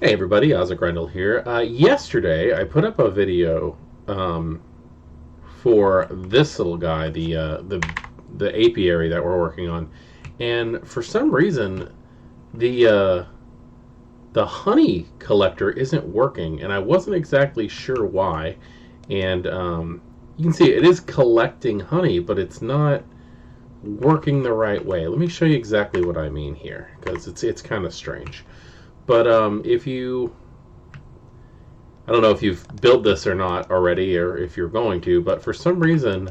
Hey everybody, Ozzy Grendel here. Yesterday I put up a video for this little guy, the apiary that we're working on, and for some reason the uh, the honey collector isn't working, and I wasn't exactly sure why. And you can see it is collecting honey, but it's not working the right way. Let me show you exactly what I mean here, because it's kind of strange. But if you I don't know if you've built this or not already, or if you're going to, but for some reason,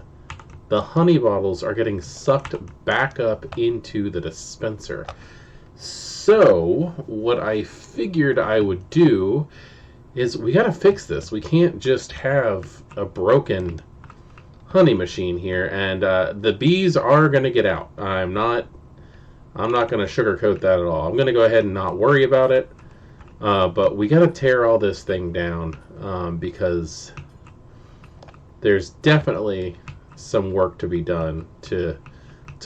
the honey bottles are getting sucked back up into the dispenser. So, what I figured I would do is we gotta fix this. We can't just have a broken honey machine here, and the bees are gonna get out. I'm not gonna sugarcoat that at all. I'm gonna go ahead and not worry about it. But we got to tear all this thing down because there's definitely some work to be done to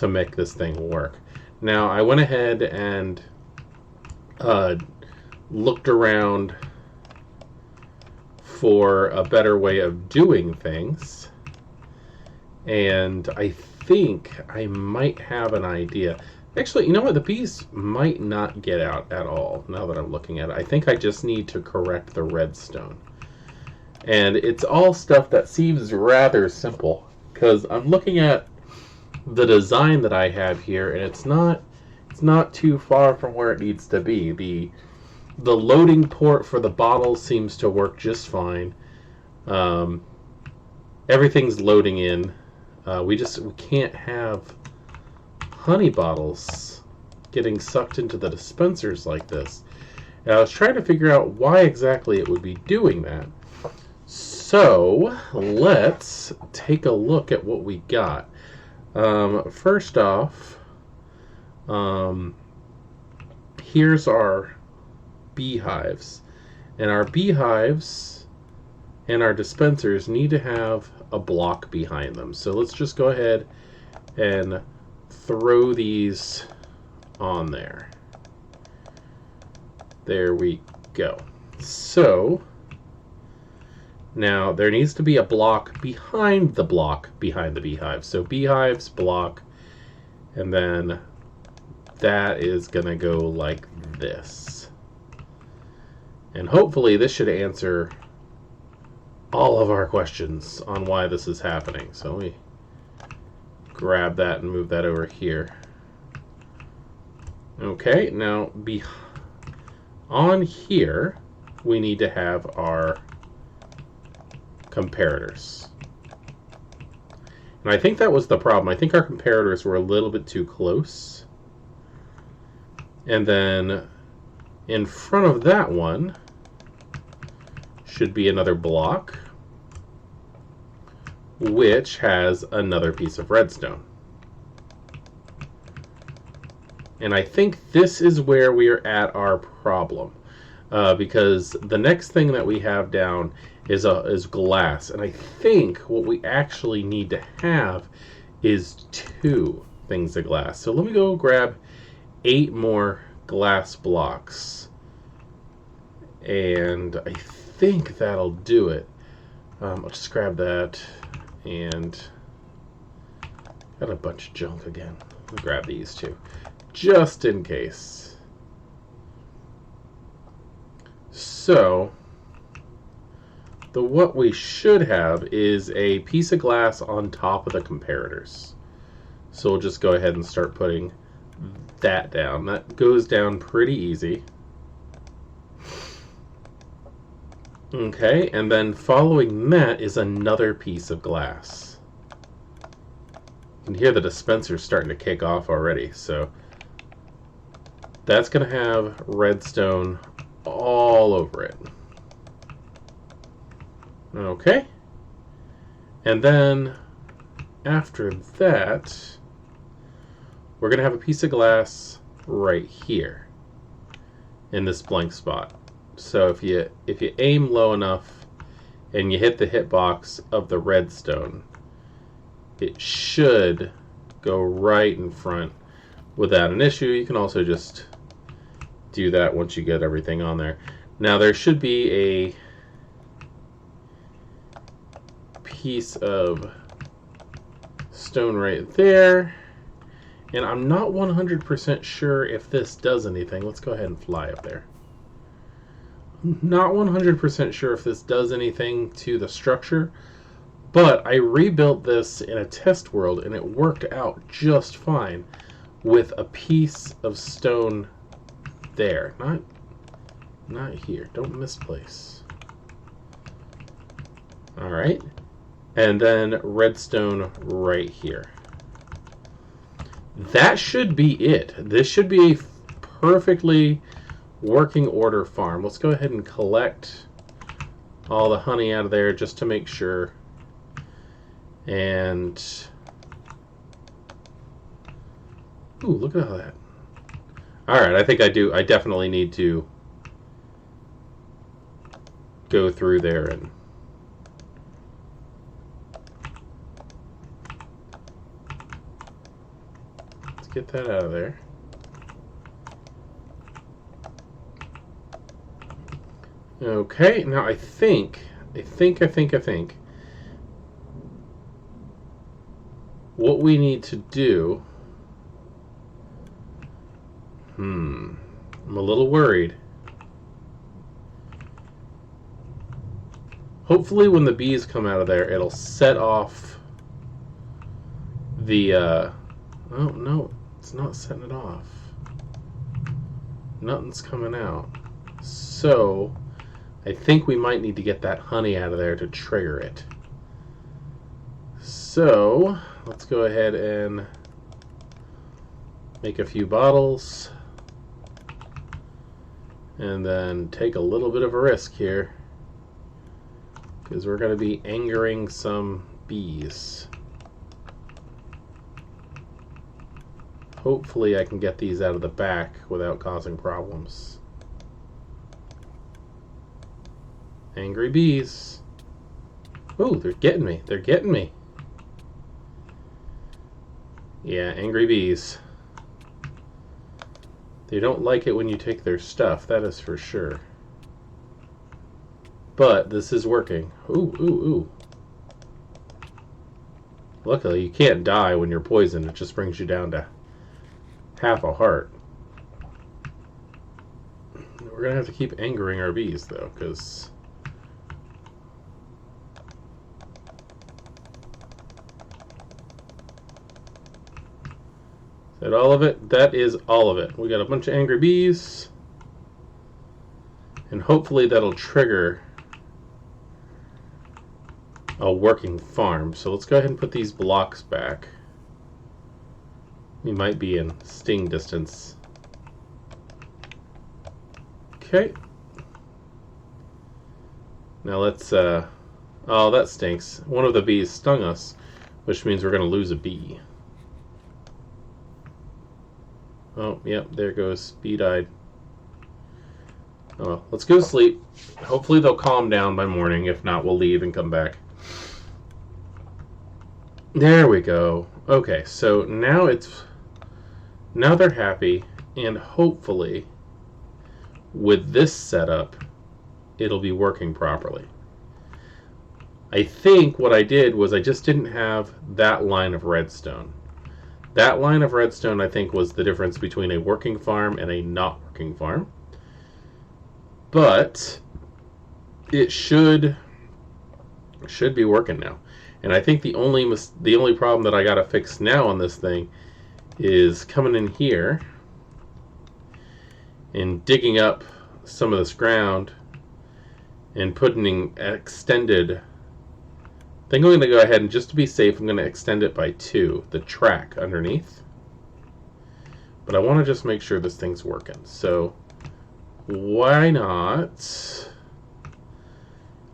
make this thing work. Now, I went ahead and uh, looked around for a better way of doing things, and I think I might have an idea. Actually, you know what? The bees might not get out at all now that I'm looking at it. I think I just need to correct the redstone. And it's all stuff that seems rather simple because I'm looking at the design that I have here, and it's not too far from where it needs to be. The loading port for the bottle seems to work just fine. Um, Everything's loading in. We can't have honey bottles getting sucked into the dispensers like this. And I was trying to figure out why exactly it would be doing that. So let's take a look at what we got. First off, um, here's our beehives. And our beehives and our dispensers need to have a block behind them. So let's just go ahead and throw these on there. There we go. So now there needs to be a block behind the beehive. So beehives, block, and then that is going to go like this. And hopefully this should answer all of our questions on why this is happening. So we grab that and move that over here. Okay, now on here we need to have our comparators. And I think that was the problem. I think our comparators were a little bit too close. And then in front of that one should be another block, which has another piece of redstone. And I think this is where we are at our problem, because the next thing that we have down is glass, and I think what we actually need to have is two things of glass. So let me go grab 8 more glass blocks, and I think that'll do it. I'll just grab that. And got a bunch of junk again. I'll grab these too, just in case. So, what we should have is a piece of glass on top of the comparators. So we'll just go ahead and start putting that down. That goes down pretty easy. Okay, and then following that is another piece of glass. You can hear the dispenser starting to kick off already, so that's going to have redstone all over it. Okay, and then after that, we're going to have a piece of glass right here in this blank spot. So if you aim low enough and you hit the hitbox of the redstone, it should go right in front without an issue. You can also just do that once you get everything on there. Now there should be a piece of stone right there, and I'm not 100% sure if this does anything. Let's go ahead and fly up there. I'm not 100% sure if this does anything to the structure, but I rebuilt this in a test world and it worked out just fine with a piece of stone there. Not here. Don't misplace. Alright. And then redstone right here. That should be it. This should be a perfectly working order farm. Let's go ahead and collect all the honey out of there just to make sure. And ooh, look at all that. Alright, I think I definitely need to go through there and let's get that out of there. Okay, now I think what we need to do, I'm a little worried. Hopefully when the bees come out of there, it'll set off the, oh no, it's not setting it off. Nothing's coming out. So, I think we might need to get that honey out of there to trigger it. So, let's go ahead and make a few bottles. And then take a little bit of a risk here, because we're going to be angering some bees. Hopefully I can get these out of the back without causing problems. Angry bees. Oh, they're getting me. They're getting me. Yeah, angry bees. They don't like it when you take their stuff, that is for sure. But this is working. Ooh, ooh, ooh. Luckily, you can't die when you're poisoned. It just brings you down to half a heart. We're going to have to keep angering our bees, though, because is that all of it? That is all of it. We got a bunch of angry bees. And hopefully that'll trigger a working farm. So let's go ahead and put these blocks back. We might be in sting distance. Okay. Now let's, oh, that stinks. One of the bees stung us, which means we're going to lose a bee. Oh, yep, there goes. Bee died. Oh, well, let's go to sleep. Hopefully they'll calm down by morning. If not, we'll leave and come back. There we go. Okay, so now they're happy, and hopefully with this setup, it'll be working properly. I think what I did was I just didn't have that line of redstone. That line of redstone, I think, was the difference between a working farm and a not working farm. But it should be working now. And I think the only problem that I got to fix now on this thing is coming in here and digging up some of this ground and putting an extended. I think I'm going to go ahead and, just to be safe, I'm going to extend it by 2, the track underneath. But I want to just make sure this thing's working. So why not?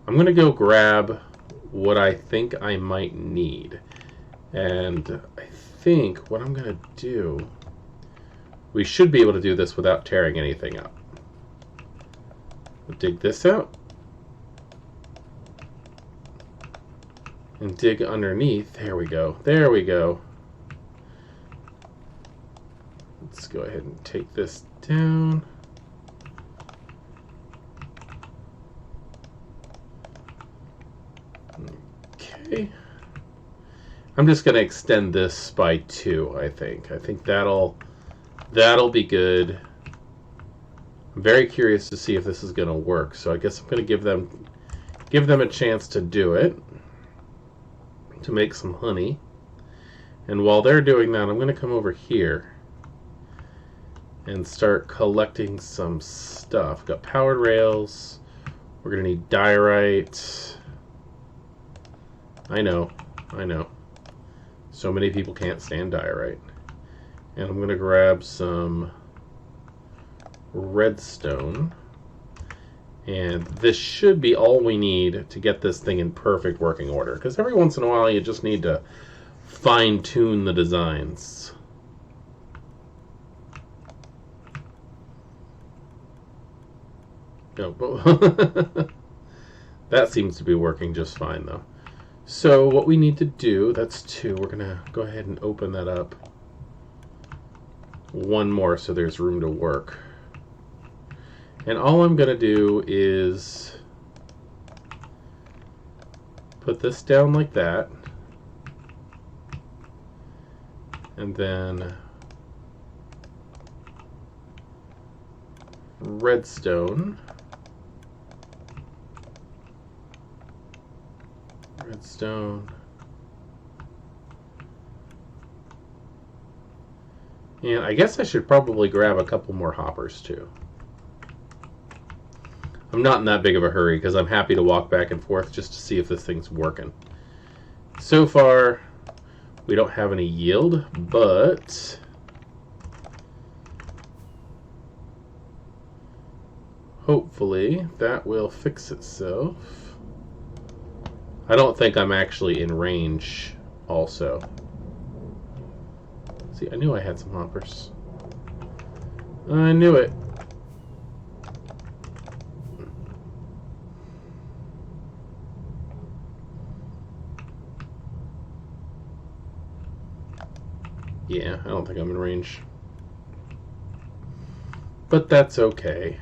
I'm going to go grab what I think I might need. And I think what I'm going to do, we should be able to do this without tearing anything up. We'll dig this out. And dig underneath. There we go. There we go. Let's go ahead and take this down. Okay. I'm just going to extend this by 2, I think. I think that'll be good. I'm very curious to see if this is going to work. So I guess I'm going to give them a chance to do it, to make some honey. And while they're doing that, I'm going to come over here and start collecting some stuff. Got powered rails. We're going to need diorite. I know. So many people can't stand diorite. And I'm going to grab some redstone. And this should be all we need to get this thing in perfect working order. Because every once in a while you just need to fine-tune the designs. Oh, that seems to be working just fine though. So what we need to do, that's 2. We're going to go ahead and open that up. 1 more so there's room to work. And all I'm going to do is put this down like that. And then redstone. And I guess I should probably grab a couple more hoppers too. I'm not in that big of a hurry because I'm happy to walk back and forth just to see if this thing's working. So far, we don't have any yield, but hopefully that will fix itself. I don't think I'm actually in range also. See, I knew I had some hoppers. I knew it. Yeah, I don't think I'm in range. But that's okay.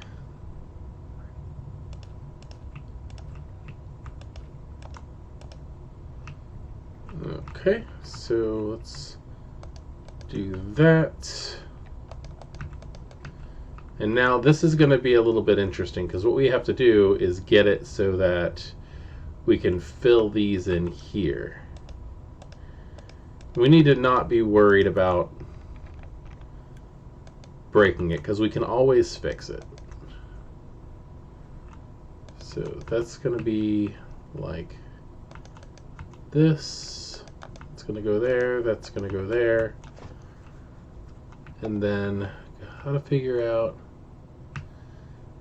Okay, so let's do that. And now this is going to be a little bit interesting because what we have to do is get it so that we can fill these in here. We need to not be worried about breaking it because we can always fix it. So that's going to be like this. It's going to go there. That's going to go there. And then how to figure out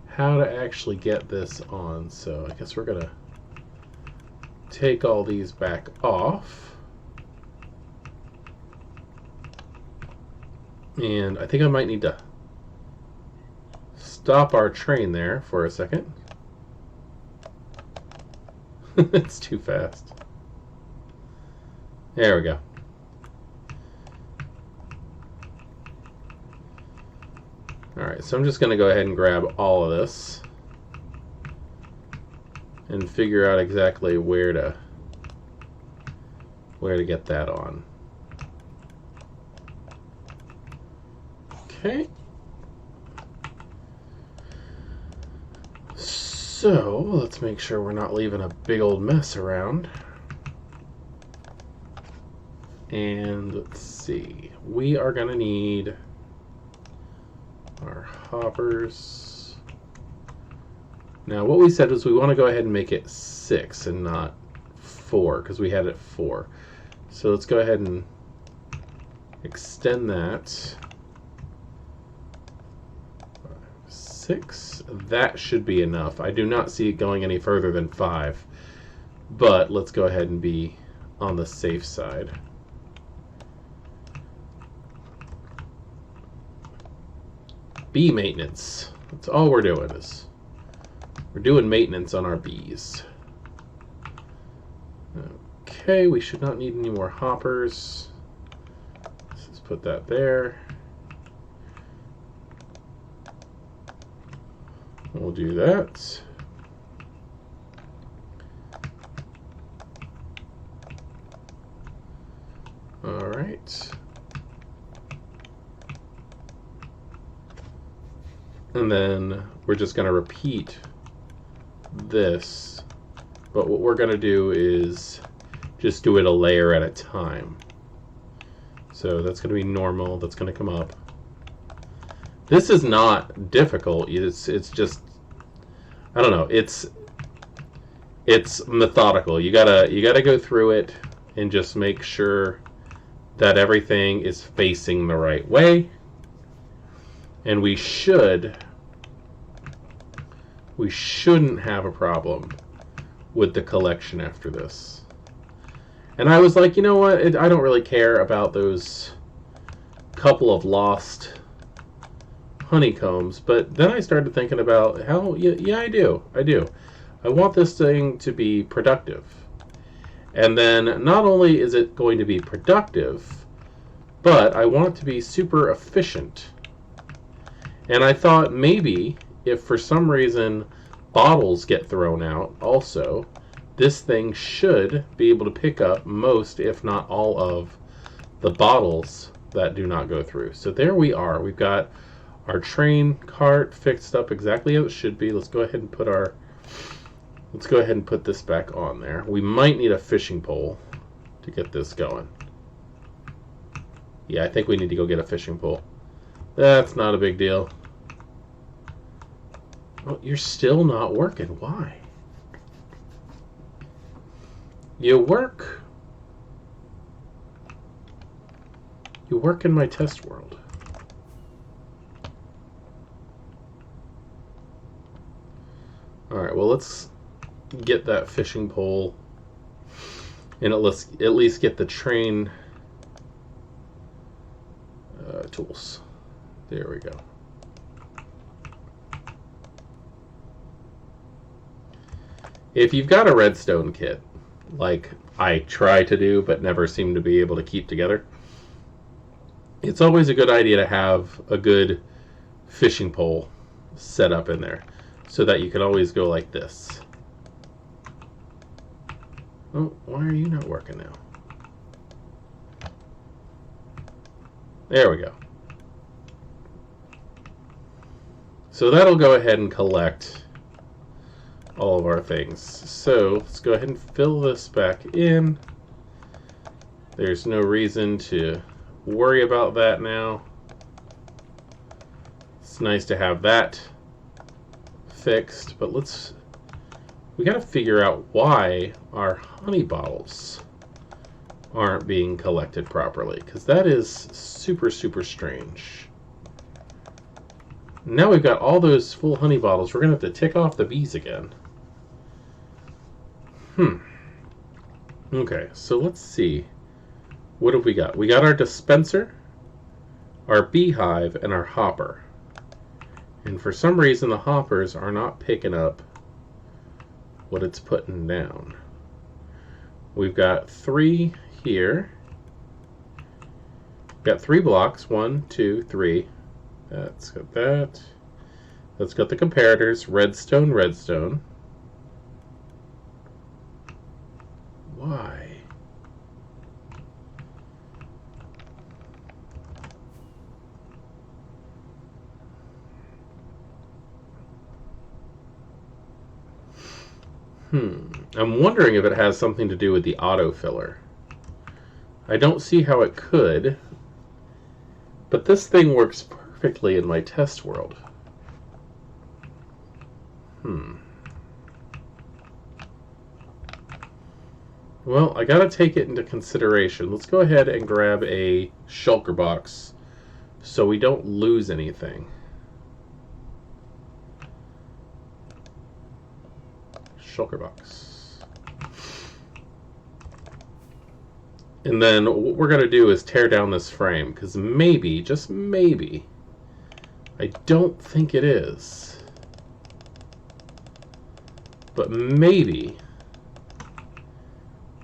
how to actually get this on. So I guess we're going to take all these back off. And I think I might need to stop our train there for a second. It's too fast. There we go. Alright, so I'm just going to go ahead and grab all of this and figure out exactly where to get that on. Okay. So, let's make sure we're not leaving a big old mess around. And let's see. We are going to need our hoppers. Now, what we said was we want to go ahead and make it 6 and not 4 because we had it 4. So let's go ahead and extend that. 6. That should be enough. I do not see it going any further than 5. But let's go ahead and be on the safe side. Bee maintenance. That's all we're doing is we're doing maintenance on our bees. Okay, we should not need any more hoppers. Let's just put that there. We'll do that. All right. And then we're just going to repeat this. But what we're going to do is just do it a layer at a time. So that's going to be normal. That's going to come up. This is not difficult. It's just, I don't know. It's methodical. You gotta go through it and just make sure that everything is facing the right way. And we shouldn't have a problem with the collection after this. And I was like, you know what? I don't really care about those couple of lost honeycombs. But then I started thinking about how, yeah, I do. I want this thing to be productive. And then not only is it going to be productive, but I want it to be super efficient. And I thought maybe if for some reason bottles get thrown out also, this thing should be able to pick up most, if not all, of the bottles that do not go through. So there we are. We've got our train cart fixed up exactly as it should be. Let's go ahead and put this back on there. We might need a fishing pole to get this going. Yeah, I think we need to go get a fishing pole. That's not a big deal. Oh, you're still not working. Why? You work in my test world. Alright, well, let's get that fishing pole and at least get the train tools. There we go. If you've got a redstone kit, like I try to do but never seem to be able to keep together, it's always a good idea to have a good fishing pole set up in there so that you can always go like this. Oh, why are you not working now? There we go. So that'll go ahead and collect all of our things. So let's go ahead and fill this back in. There's no reason to worry about that now. It's nice to have that fixed, but we got to figure out why our honey bottles aren't being collected properly, because that is super strange. Now we've got all those full honey bottles. We're going to have to tick off the bees again. Okay, so let's see. What have we got? We got our dispenser, our beehive, and our hopper. And for some reason, the hoppers are not picking up what it's putting down. We've got 3 here. We've got 3 blocks. 1, 2, 3. That's got that. That's got the comparators. Redstone, redstone. Why? I'm wondering if it has something to do with the autofiller. I don't see how it could, but this thing works perfectly in my test world. Well, I gotta take it into consideration. Let's go ahead and grab a shulker box so we don't lose anything. Shulker box. And then what we're going to do is tear down this frame, because maybe, just maybe, I don't think it is, but maybe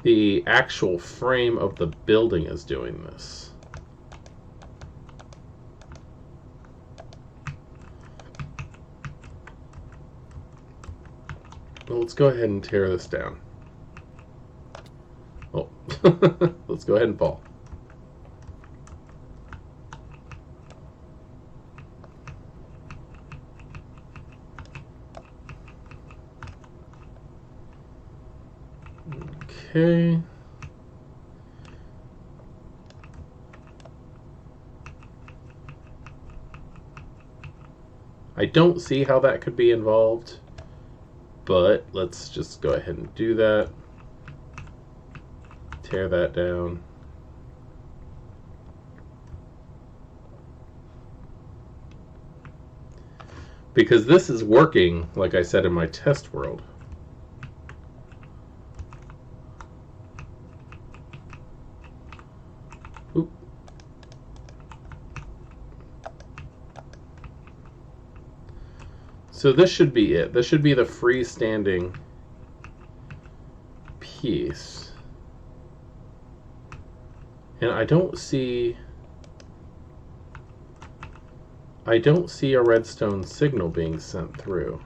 the actual frame of the building is doing this. Well, let's go ahead and tear this down. Oh, let's go ahead and fall. Okay. I don't see how that could be involved, but let's just go ahead and do that. Tear that down. Because this is working, like I said in my test world. Oop. So this should be it. This should be the freestanding piece. And I don't see a redstone signal being sent through.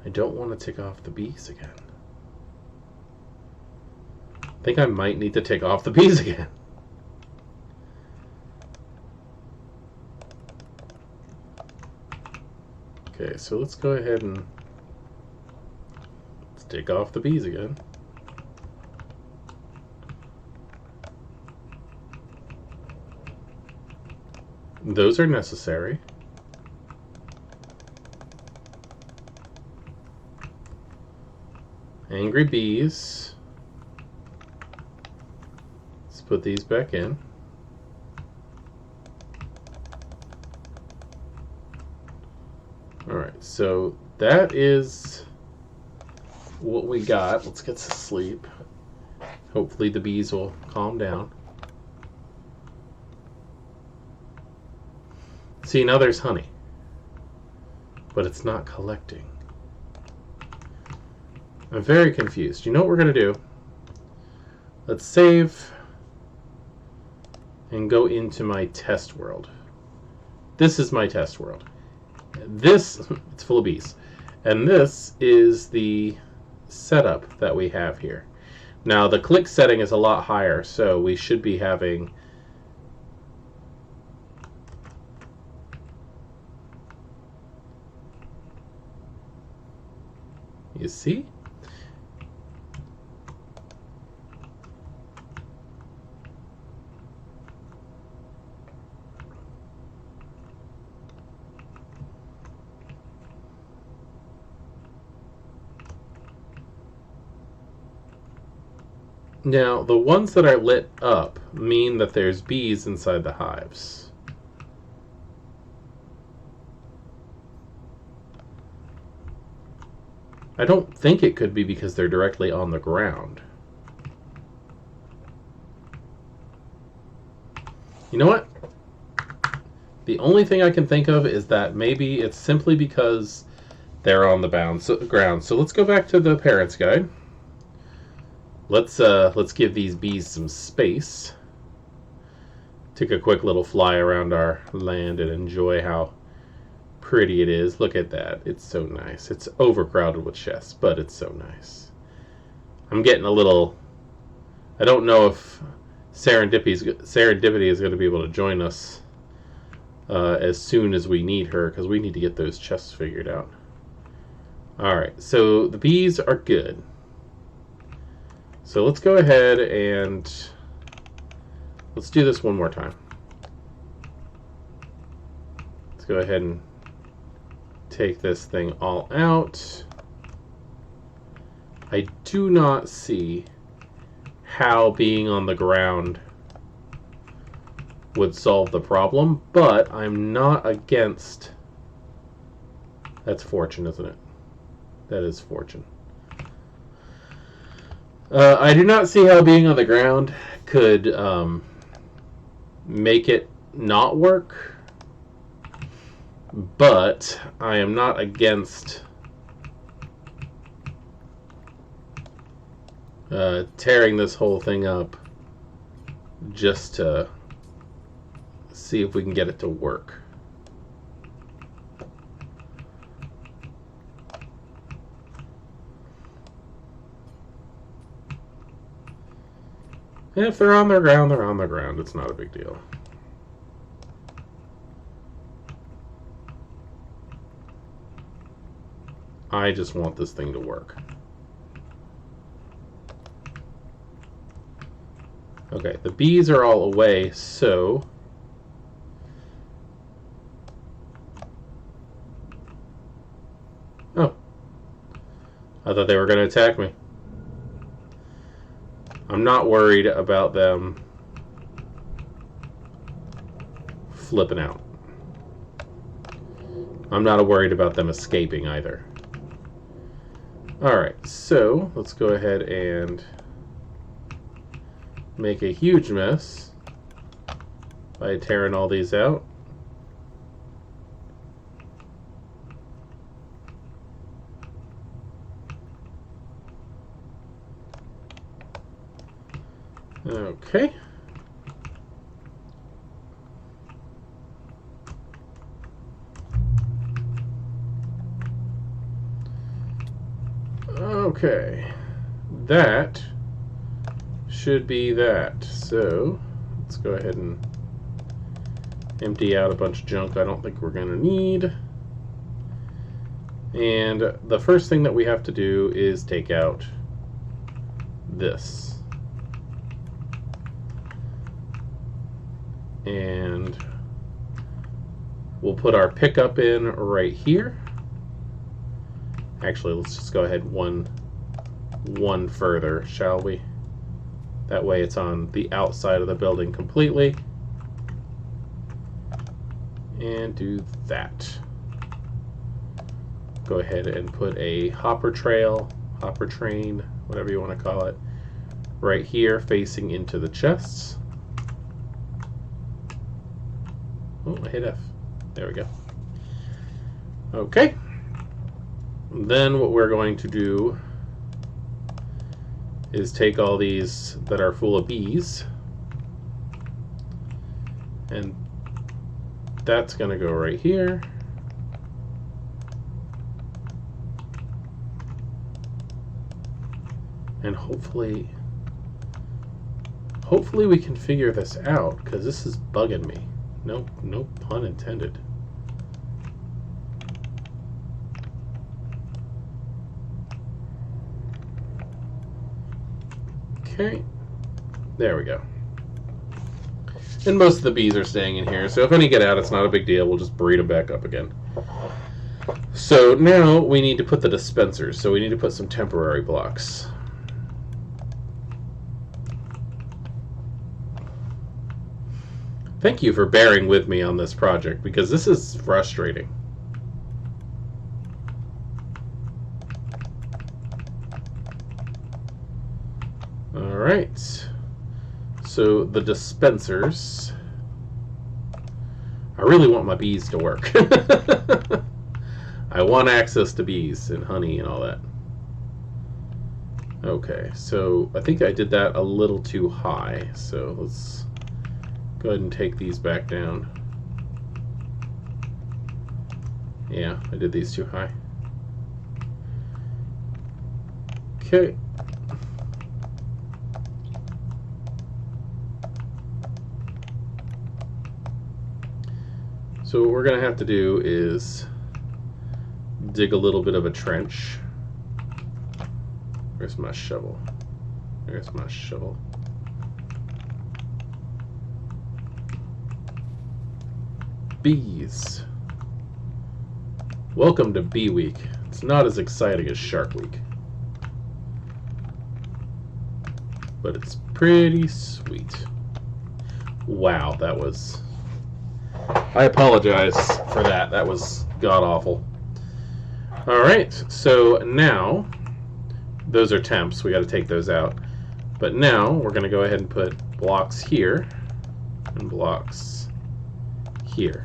I don't want to take off the bees again. I think I might need to take off the bees again. Okay, so let's go ahead and let's take off the bees again. Those are necessary. Angry bees. Let's put these back in. Alright, so that is what we got. Let's get to sleep. Hopefully the bees will calm down. See, now there's honey, but it's not collecting. I'm very confused. You know what we're going to do? Let's save and go into my test world. This is my test world. This, it's full of bees. And this is the setup that we have here. Now, the click setting is a lot higher, so we should be having... You see? Now, the ones that are lit up mean that there's bees inside the hives. I don't think it could be because they're directly on the ground. You know what? The only thing I can think of is that maybe it's simply because they're on the ground. So let's go back to the parents guide. Let's give these bees some space. Take a quick little fly around our land and enjoy how pretty it is. Look at that. It's so nice. It's overcrowded with chests, but it's so nice. I'm getting a little... I don't know if Serendipity is going to be able to join us as soon as we need her, because we need to get those chests figured out. Alright, so the bees are good. So let's go ahead and let's do this one more time. Let's go ahead and take this thing all out. I do not see how being on the ground would solve the problem, but I'm not against... That's fortune, isn't it? That is fortune. I do not see how being on the ground could make it not work, but I am not against tearing this whole thing up just to see if we can get it to work. And if they're on their ground, they're on their ground. It's not a big deal. I just want this thing to work. Okay, the bees are all away, so oh, I thought they were going to attack me. I'm not worried about them flipping out. I'm not worried about them escaping either. Alright, so let's go ahead and make a huge mess by tearing all these out. Okay. Okay. That should be that. So let's go ahead and empty out a bunch of junk I don't think we're going to need. And the first thing that we have to do is take out this. And we'll put our pickup in right here. Actually, let's just go ahead one further, shall we? That way it's on the outside of the building completely. And do that. Go ahead and put a hopper train, whatever you want to call it, right here facing into the chests. Oh, I hit F. There we go. Okay. Then what we're going to do is take all these that are full of bees, and that's going to go right here. And hopefully we can figure this out, because this is bugging me. No pun intended. Okay, there we go. And most of the bees are staying in here, so if any get out, it's not a big deal. We'll just breed them back up again. So now we need to put the dispensers, so we need to put some temporary blocks. Thank you for bearing with me on this project, because this is frustrating. Alright, so the dispensers. I really want my bees to work. I want access to bees and honey and all that. Okay, so I think I did that a little too high, so let's go ahead and take these back down. Yeah, I did these too high. Okay. So what we're going to have to do is dig a little bit of a trench. Where's my shovel? There's my shovel. Bees. Welcome to Bee Week. It's not as exciting as Shark Week, but it's pretty sweet. Wow, that was... I apologize for that. That was god-awful. Alright, so now, those are temps. We got to take those out. But now, we're going to go ahead and put blocks here and blocks here.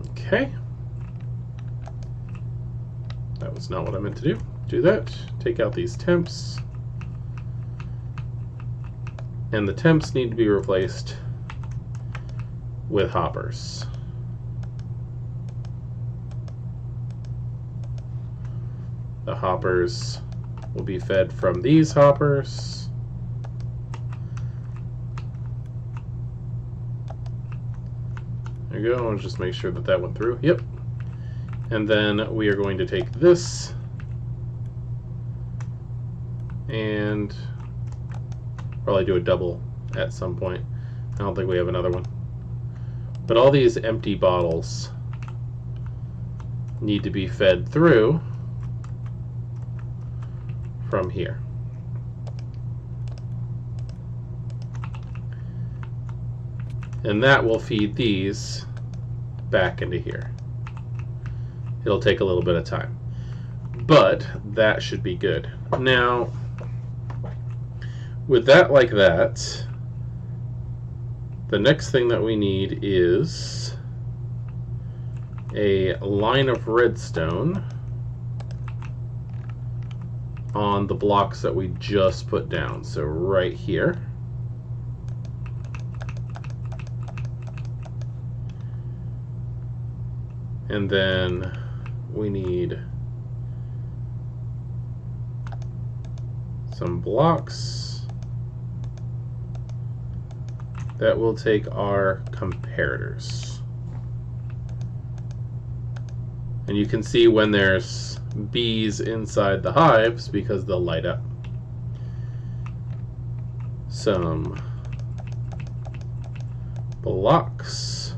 Okay. That was not what I meant to do. Do that. Take out these temps. And the temps need to be replaced with hoppers. The hoppers will be fed from these hoppers. There you go. I'll just make sure that that went through. Yep. And then we are going to take this and probably do a double at some point. I don't think we have another one. But all these empty bottles need to be fed through from here. And that will feed these back into here. It'll take a little bit of time, but that should be good. Now, with that like that, the next thing that we need is a line of redstone on the blocks that we just put down. So right here. And then we need some blocks that will take our comparators. And you can see when there's bees inside the hives because they'll light up. Some blocks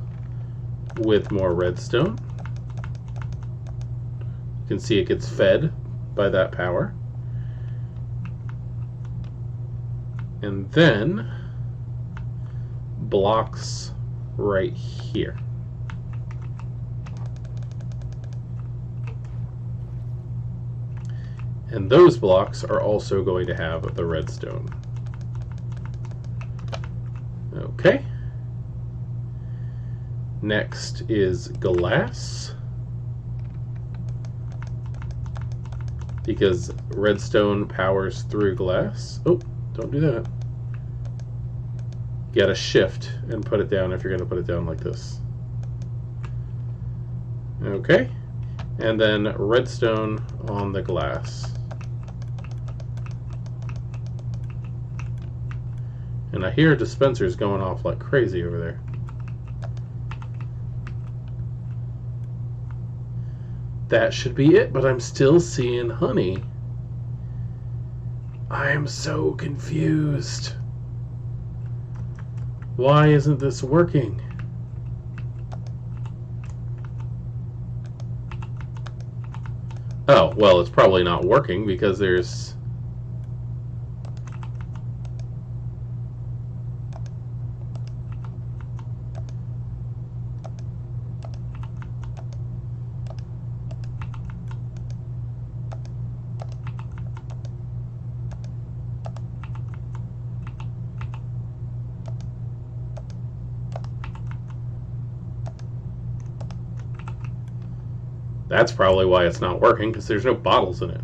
with more redstone. You can see it gets fed by that power. And then blocks right here. And those blocks are also going to have the redstone. Okay. Next is glass. Because redstone powers through glass. Oh, don't do that. You gotta shift and put it down if you're gonna put it down like this. Okay. And then redstone on the glass. And I hear dispensers going off like crazy over there. That should be it, but I'm still seeing honey. I'm so confused. Why isn't this working? Oh, well, it's probably not working because there's... That's probably why it's not working, because there's no bottles in it.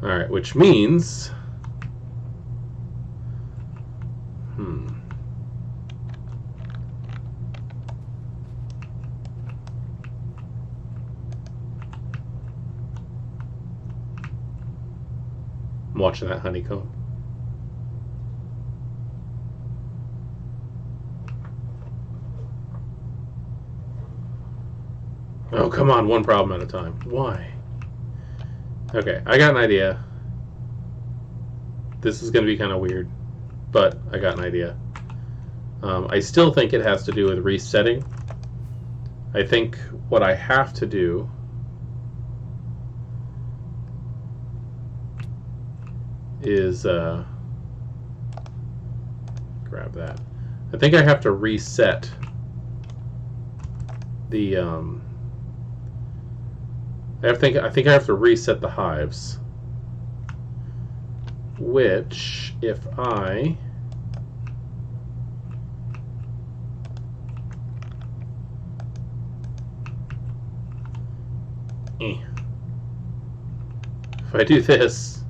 Alright, which means... I'm watching that honeycomb. Oh, come on, one problem at a time. Why? Okay, I got an idea. This is going to be kind of weird, but I got an idea. I still think it has to do with resetting. I think what I have to do is grab that. I think I have to reset the I think I have to reset the hives, which if I do this,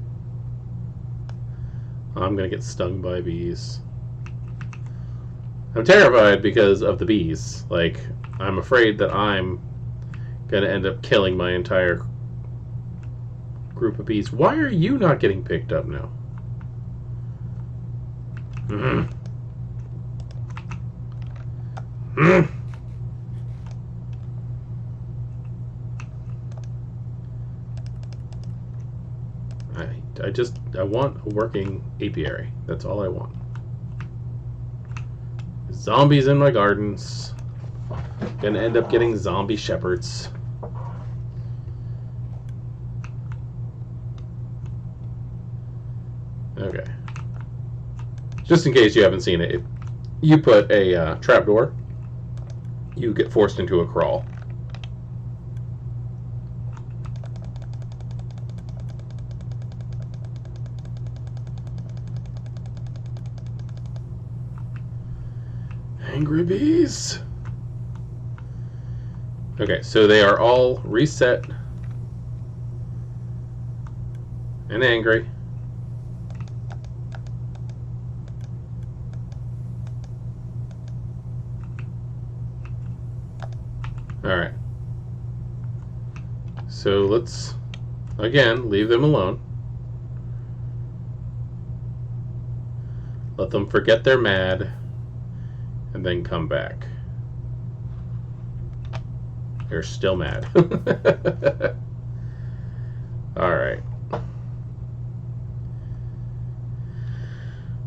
I'm gonna get stung by bees. I'm terrified because of the bees. Like, I'm afraid that I'm gonna end up killing my entire group of bees. Why are you not getting picked up now? I want a working apiary. That's all I want. Zombies in my gardens. Gonna end up getting zombie shepherds. Okay. Just in case you haven't seen it, if you put a trapdoor, you get forced into a crawl. Angry bees. Okay, so they are all reset and angry. Alright. So let's, again, leave them alone. Let them forget they're mad, and then come back. They're still mad. Alright.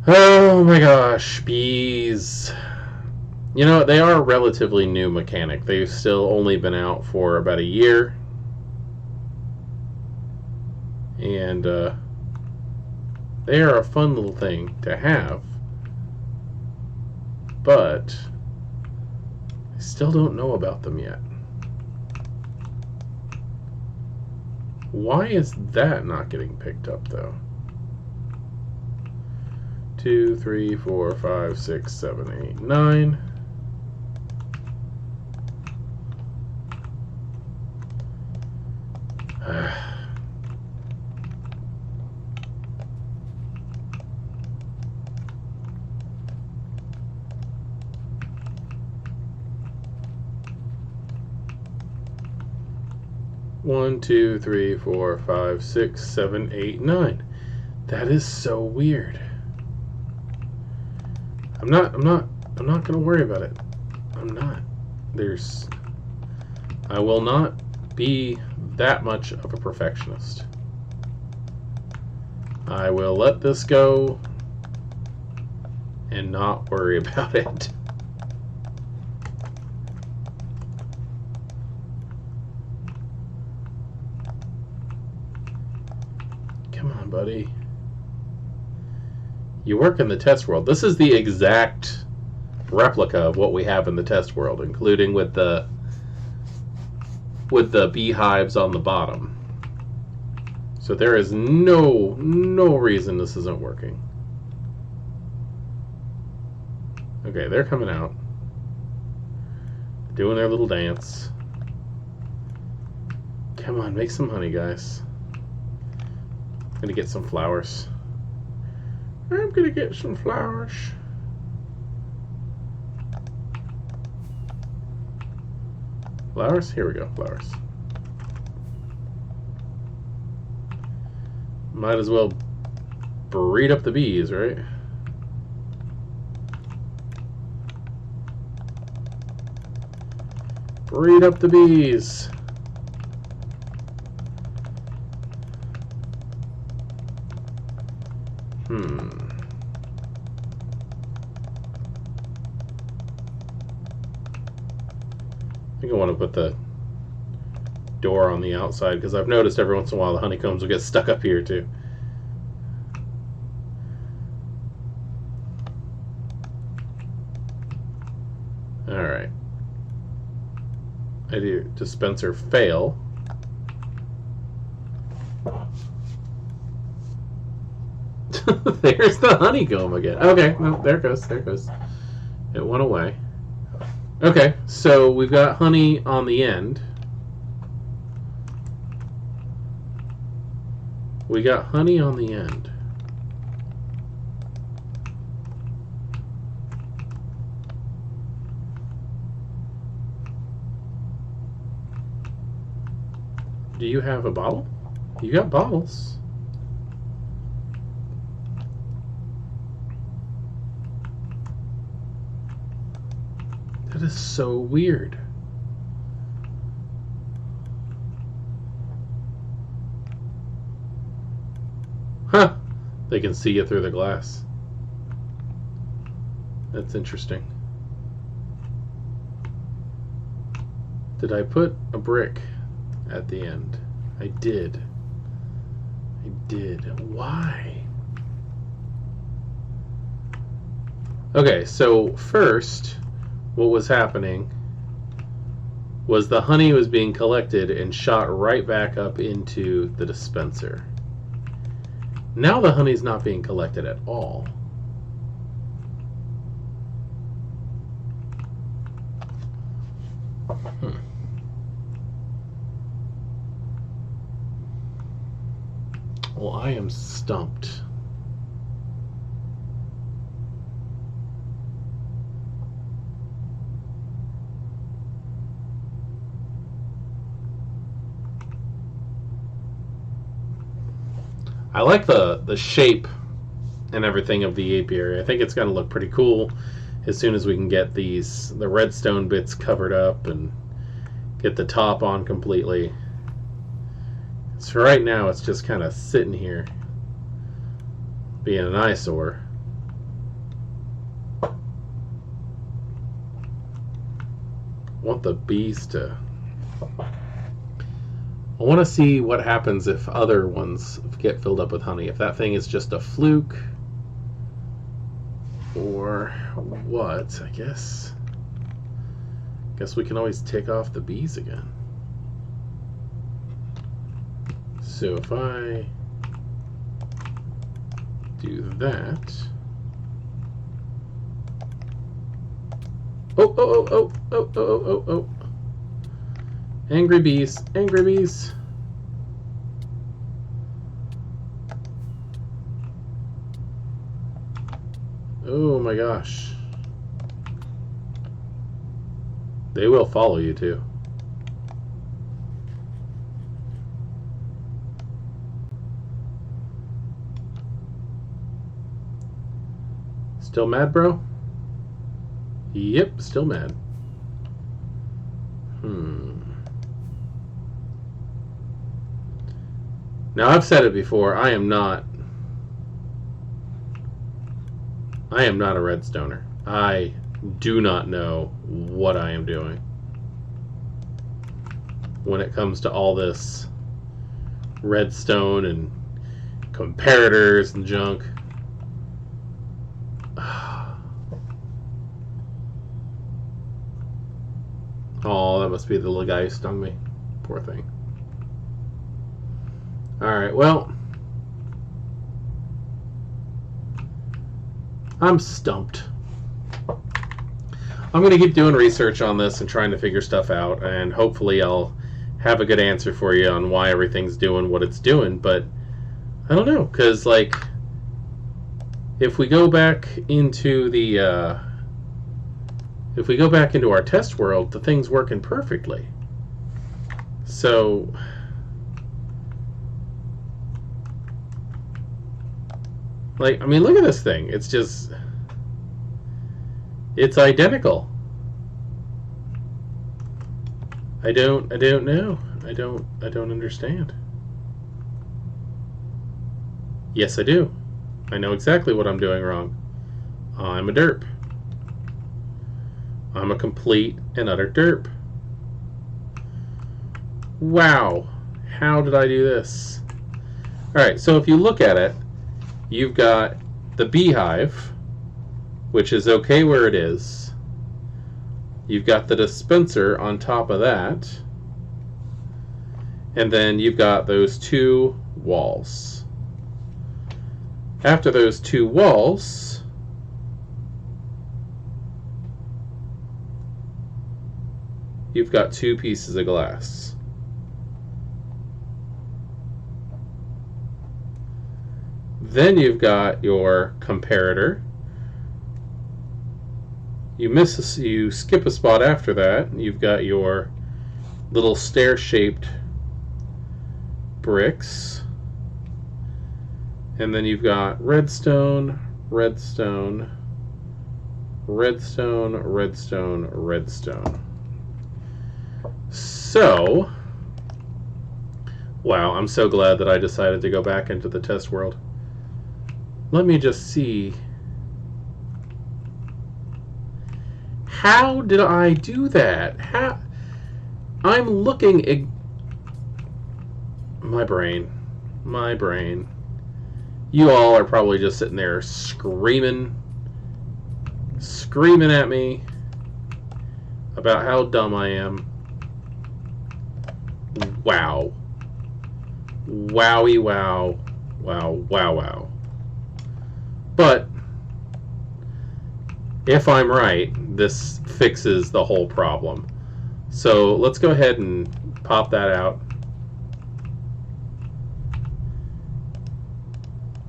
Oh my gosh, bees. You know, they are a relatively new mechanic. They've still only been out for about a year. And they are a fun little thing to have. But I still don't know about them yet. Why is that not getting picked up, though? 2, 3, 4, 5, 6, 7, 8, 9. One, 2, 3, 4, 5, 6, 7, 8, 9. That is so weird. I'm not gonna worry about it. I'm not. I will not be that much of a perfectionist. I will let this go and not worry about it. Come on, buddy. You work in the test world. This is the exact replica of what we have in the test world, including with the beehives on the bottom. So there is no reason this isn't working. Okay, they're coming out. Doing their little dance. Come on, make some honey, guys. I'm gonna get some flowers. I'm gonna get some flowers. Flowers? Here we go, flowers. Might as well breed up the bees, right? Breed up the bees. I think I want to put the door on the outside because I've noticed every once in a while the honeycombs will get stuck up here too. Alright. I do dispenser fail. There's the honeycomb again. Okay, well, there it goes. There it goes. It went away. Okay, so we've got honey on the end. We got honey on the end. Do you have a bottle? You got bottles. That is so weird. They can see you through the glass. That's interesting. Did I put a brick at the end? I did. I did. Why? Okay, so first, what was happening was the honey was being collected and shot right back up into the dispenser. Now the honey's not being collected at all. Well, I am stumped. I like the shape and everything of the apiary. I think it's going to look pretty cool as soon as we can get the redstone bits covered up and get the top on completely. So right now it's just kind of sitting here being an eyesore. I want the bees to... I want to see what happens if other ones get filled up with honey. If that thing is just a fluke or what, I guess. Guess we can always take off the bees again. So if I do that. Oh. Angry bees, angry bees. Oh my gosh. They will follow you too. Still mad, bro? Yep, still mad. Now, I've said it before, I am not a redstoner. I do not know what I am doing when it comes to all this redstone and comparators and junk. Oh, that must be the little guy who stung me. Poor thing. Alright, well, I'm stumped. I'm going to keep doing research on this and trying to figure stuff out, and hopefully I'll have a good answer for you on why everything's doing what it's doing, but I don't know, because, like, if we go back into the, if we go back into our test world, the thing's working perfectly. So... like, I mean, look at this thing. It's just... it's identical. I don't know. I don't understand. Yes, I do. I know exactly what I'm doing wrong. I'm a derp. I'm a complete and utter derp. Wow. How did I do this? Alright, so if you look at it, you've got the beehive, which is okay where it is. You've got the dispenser on top of that. And then you've got those two walls. After those two walls, you've got two pieces of glass. Then you've got your comparator. You skip a spot after that. You've got your little stair-shaped bricks. And then you've got redstone, redstone, redstone, redstone, redstone. So, wow, I'm so glad that I decided to go back into the test world. let me just see. How did I do that? How? I'm looking. My brain. My brain. You all are probably just sitting there screaming at me about how dumb I am. Wow. Wowie wow. Wow, wow, wow. But if I'm right, this fixes the whole problem. So let's go ahead and pop that out.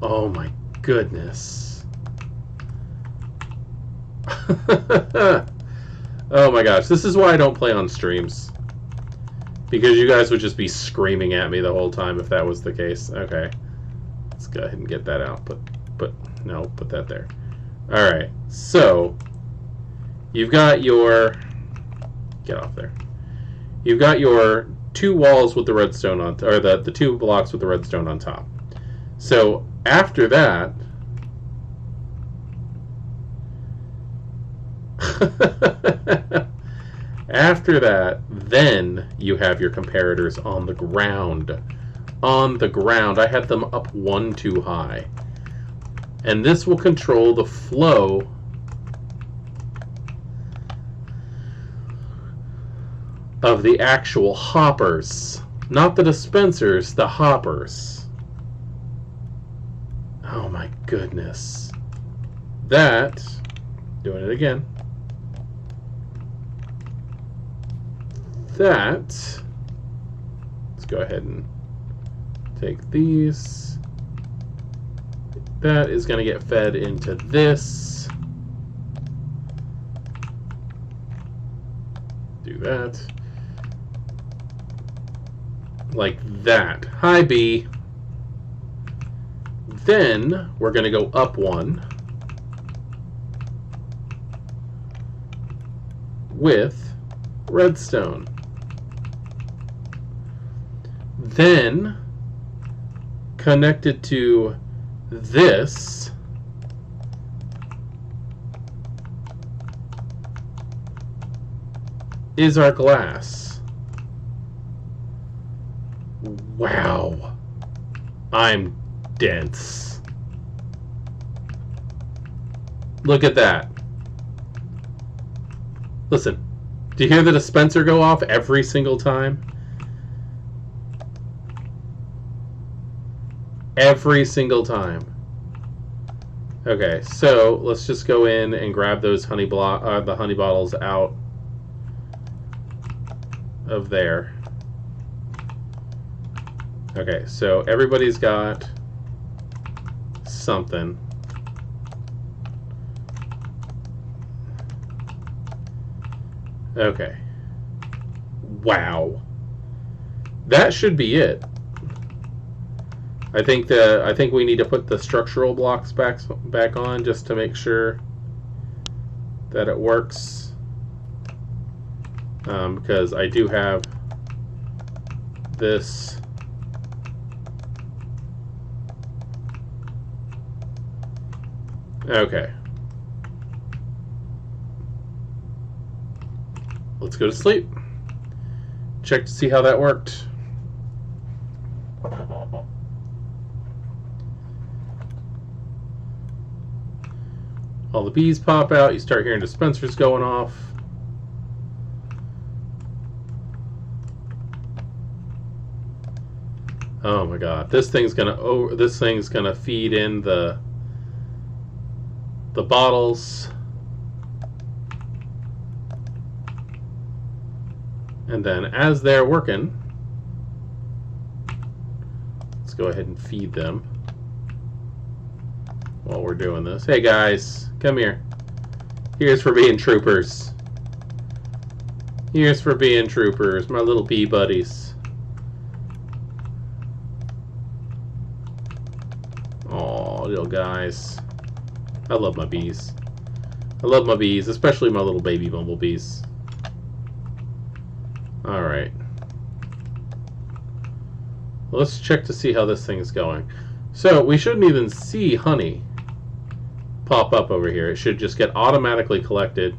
Oh my goodness. Oh my gosh, this is why I don't play on streams. Because you guys would just be screaming at me the whole time if that was the case. Okay. Let's go ahead and get that out. But no, put that there. Alright, so you've got your... Get off there. You've got your 2 walls with the redstone on... Or the 2 blocks with the redstone on top. So after that... After that, then you have your comparators on the ground. On the ground. I had them up 1 too high. And this will control the flow of the actual hoppers. Not the dispensers, the hoppers. Oh my goodness. That, doing it again. That, let's go ahead and take these. That is going to get fed into this. Do that. Like that. Hi, B. Then we're going to go up 1 with redstone. Then connected to this is our glass. Wow. I'm dense. Look at that. Listen. Do you hear the dispenser go off every single time? Every single time. Okay, so let's just go in and grab those the honey bottles out of there. Okay, so everybody's got something. Okay. Wow. That should be it. I think we need to put the structural blocks back on just to make sure that it works. Because I do have this. Okay. Let's go to sleep. Check to see how that worked. All the bees pop out. You start hearing dispensers going off. Oh my god, this thing's gonna feed in the bottles. And then as they're working, let's go ahead and feed them while we're doing this. Hey guys, come here. Here's for being troopers. Here's for being troopers, my little bee buddies. Aw, little guys. I love my bees. I love my bees, especially my little baby bumblebees. Alright. Let's check to see how this thing's going. So, we shouldn't even see honey. pop up over here. It should just get automatically collected.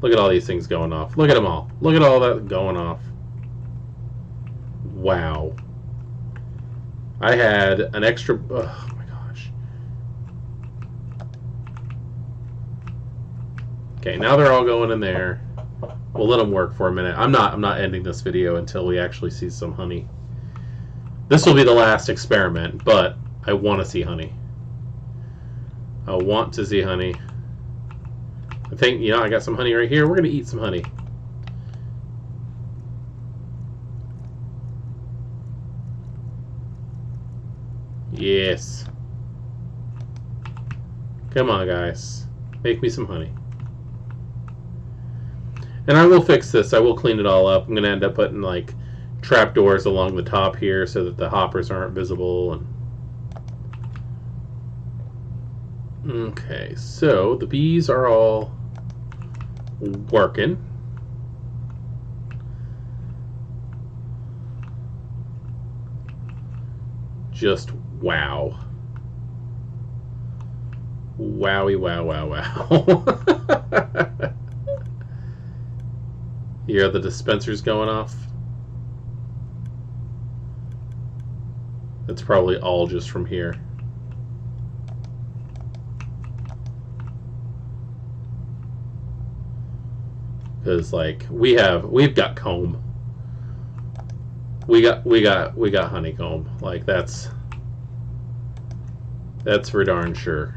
Look at all these things going off. Look at them all. Look at all that going off. Wow. I had an extra... Oh my gosh. Okay, now they're all going in there. We'll let them work for a minute. I'm not ending this video until we actually see some honey. This will be the last experiment, but I want to see honey. I want to see honey. I think, you know, I got some honey right here. We're going to eat some honey. Yes. Come on, guys. Make me some honey. And I will fix this. I will clean it all up. I'm going to end up putting, like, trapdoors along the top here so that the hoppers aren't visible. And okay, so the bees are all working. Just wow. Wowie, wow, wow, wow. You hear the dispensers going off? It's probably all just from here. Because like we've got comb. We got honeycomb. Like that's for darn sure.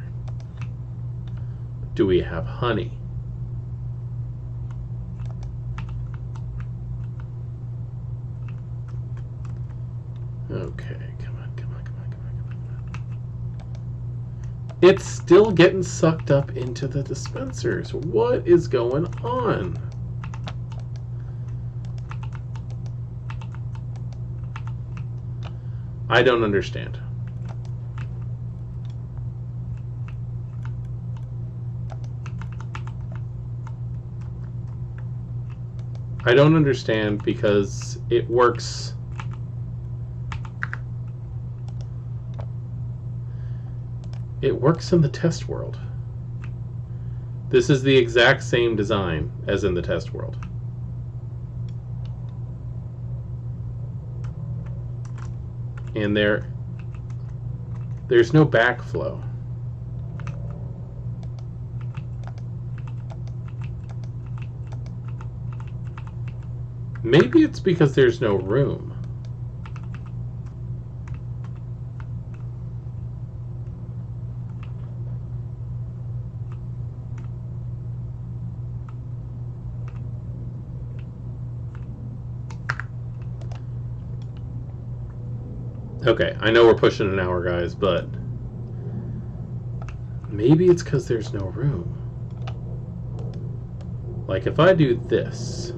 Do we have honey? Okay, come on. It's still getting sucked up into the dispensers. What is going on? I don't understand. I don't understand because it works. It works in the test world. This is the exact same design as in the test world. And there's no backflow. Maybe it's because there's no room. Okay, I know we're pushing an hour, guys, but maybe it's because there's no room. Like, if I do this...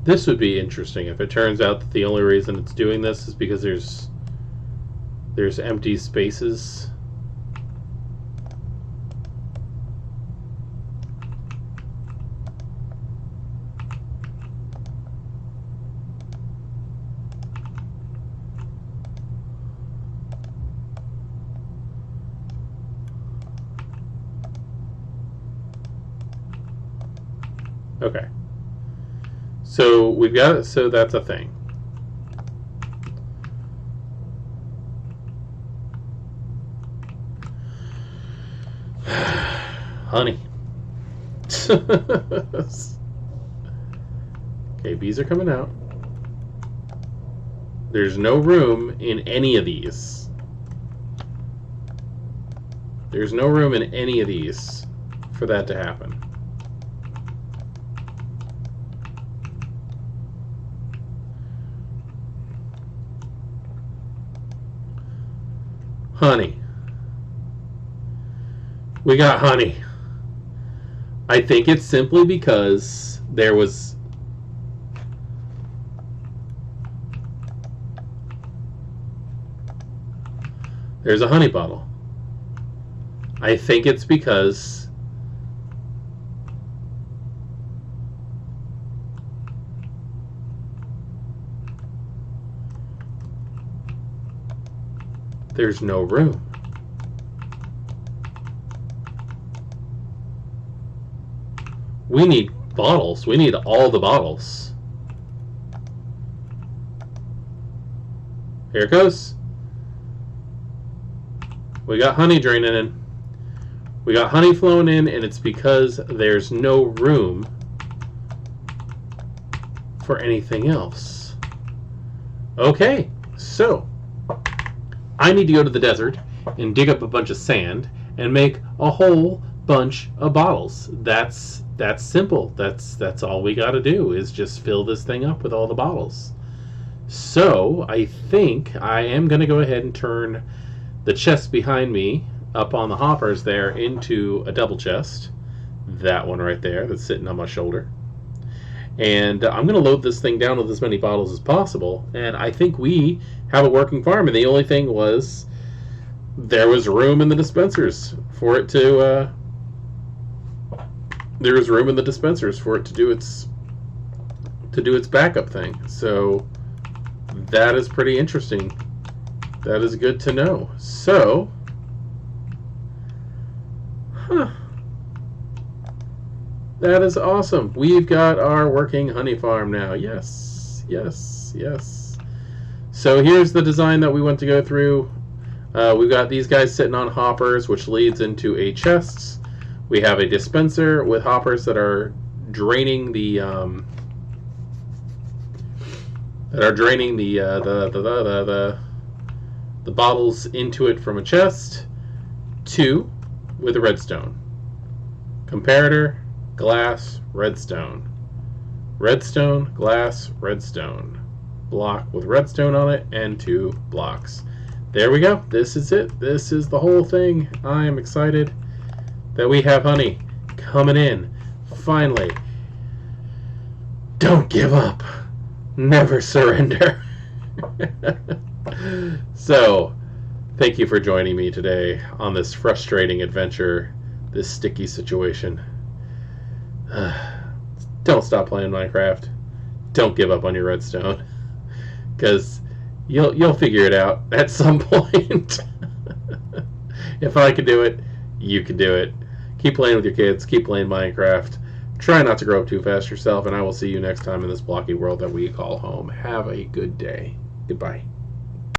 This would be interesting if it turns out that the only reason it's doing this is because there's empty spaces. Okay. So we've got it, so that's a thing. Honey. Okay, bees are coming out. There's no room in any of these. There's no room in any of these for that to happen. Honey. We got honey. I think it's simply because there's a honey bottle. I think it's because there's no room. We need bottles. We need all the bottles. Here it goes. We got honey draining in. We got honey flowing in, and it's because there's no room for anything else. Okay, so I need to go to the desert and dig up a bunch of sand and make a whole bunch of bottles. That's simple. That's all we got to do is just fill this thing up with all the bottles. So I think I am going to go ahead and turn the chest behind me up on the hoppers there into a double chest. That one right there that's sitting on my shoulder. And I'm going to load this thing down with as many bottles as possible. And I think we have a working farm. And the only thing was there was room in the dispensers for it to there was room in the dispensers for it to do its backup thing. So that is pretty interesting. That is good to know. So, that is awesome. We've got our working honey farm now. Yes, yes, yes. So here's the design that we want to go through. We've got these guys sitting on hoppers, which leads into a chest. We have a dispenser with hoppers that are draining the the bottles into it from a chest. 2 with a redstone. Comparator, glass, redstone. Redstone, glass, redstone. Block with redstone on it, and 2 blocks. There we go. This is it. This is the whole thing. I am excited that we have honey coming in. Finally. Don't give up. Never surrender. So, thank you for joining me today on this frustrating adventure, this sticky situation. Don't stop playing Minecraft. Don't give up on your redstone, because you'll figure it out at some point. If I can do it, you can do it. Keep playing with your kids. Keep playing Minecraft. Try not to grow up too fast yourself, and I will see you next time in this blocky world that we call home. Have a good day. Goodbye.